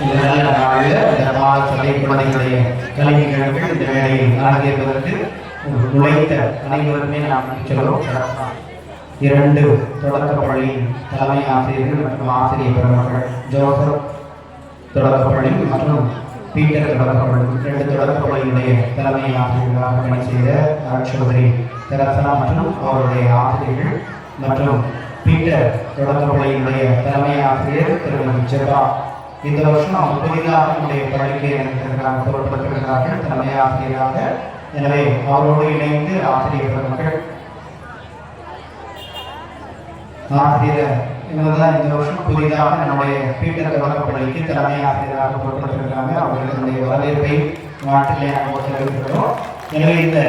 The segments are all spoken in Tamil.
இந்த நல்ல நாளில் இந்த பால் சபை குழந்தைகளுடைய கலை நிகழ்வுகள் இந்த வேலையில் அரங்கேறுவதற்கு நுழைத்த அனைவருமே நாம் சொல்கிறோம். 2 தொடக்க பள்ளியின் தலைமை ஆசிரியர்கள் மற்றும் ஆசிரியர் பெருமக்கள், ஜோசப் தொடக்கப்பள்ளி மற்றும் பீட்டர் தொடக்கப்பள்ளி 2 தொடக்கப்பள்ளியினுடைய தலைமை ஆசிரியர்களாக பணி செய்த சகோதரி தெரசா மற்றும் அவருடைய ஆசிரியர்கள் மற்றும் பீட்டர் தொடக்கப்பள்ளியினுடைய தலைமை ஆசிரியர் திருமதி ஜெபா இந்த வருஷம் அவங்க புதிதாக நம்முடைய பள்ளிக்கு பொருட்படுத்திருக்கிறார்கள் தலைமை ஆசிரியராக. எனவே அவரோடு இணைந்து ஆசிரியர் பெருமக்கள் ஆசிரியர் இவங்கதான் இந்த வருஷம் புதிதாக நம்முடைய பீட்டர் தொடக்கப்பள்ளிக்கு தலைமை ஆசிரியராக பொருட்படுத்திருக்கிறாங்க. அவர்களுடைய வரவேற்பை நாட்டிலே நாங்கள் தெரிவிக்கிறோம். எனவே இந்த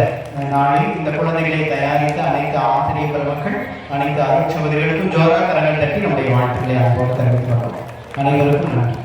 நாளில் இந்த குழந்தைகளை தயாரித்த அனைத்து ஆசிரியர் பெருமக்கள் அனைத்து அருட்சகோதரிகளுக்கும் ஜோரா கரங்கள் தட்டி நம்முடைய வாழ்த்துக்களை அனுபவம் தெரிவிக்கிறோம். அனைவருக்கும் நன்றி.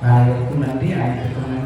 அனைவருக்கும் நன்றி. அனைவருக்கும்